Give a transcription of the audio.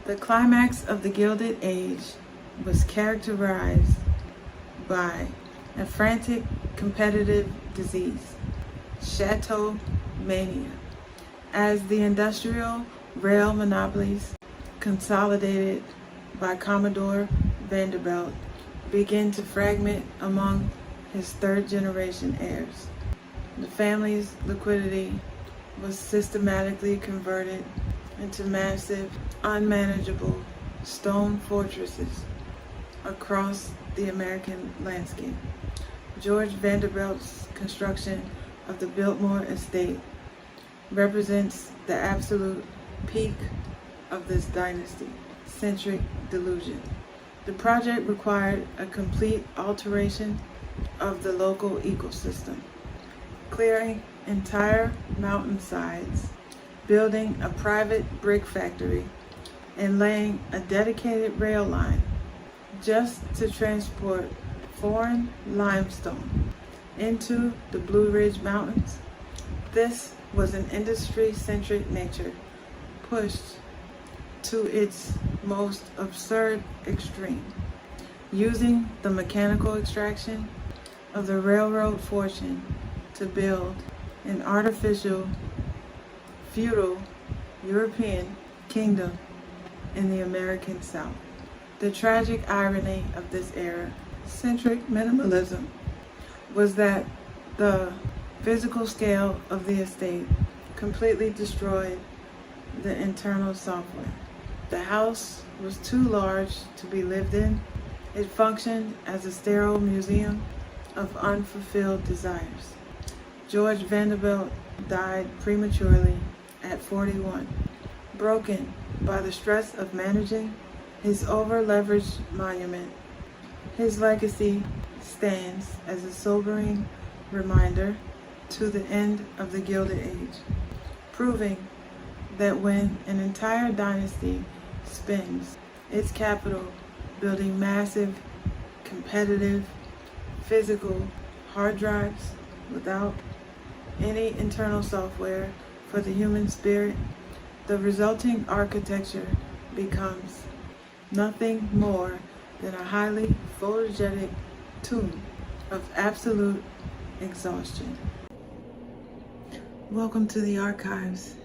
The climax of the Gilded Age was characterized by a frantic competitive disease, Château Mania, as the industrial rail monopolies, consolidated by Commodore Vanderbilt, began to fragment among his third-generation heirs. The family's liquidity was systematically converted into massive, unmanageable stone fortresses across the American landscape. George Vanderbilt's construction of the Baltimore estate represents the absolute peak of this dynasty-centric delusion. The project required a complete alteration of the local ecosystem, clearing entire mountainsides, building a private brick factory, and laying a dedicated rail line just to transport foreign limestone into the Blue Ridge Mountains. This was an industry-centric nature pushed to its most absurd extreme, using the mechanical extraction of the railroad fortune to build an artificial, feudal European kingdom in the American South. The tragic irony of this era-centric minimalism was that the physical scale of the estate completely destroyed the internal software. The house was too large to be lived in. It functioned as a sterile museum of unfulfilled desires. George Vanderbilt died prematurely at 41, broken by the stress of managing his over-leveraged monument. His legacy stands as a sobering reminder to the end of the Gilded Age, proving that when an entire dynasty spends its capital building massive, competitive, physical hard drives without any internal software for the human spirit, the resulting architecture becomes nothing more than a highly photogenic tomb of absolute exhaustion. Welcome to the archives.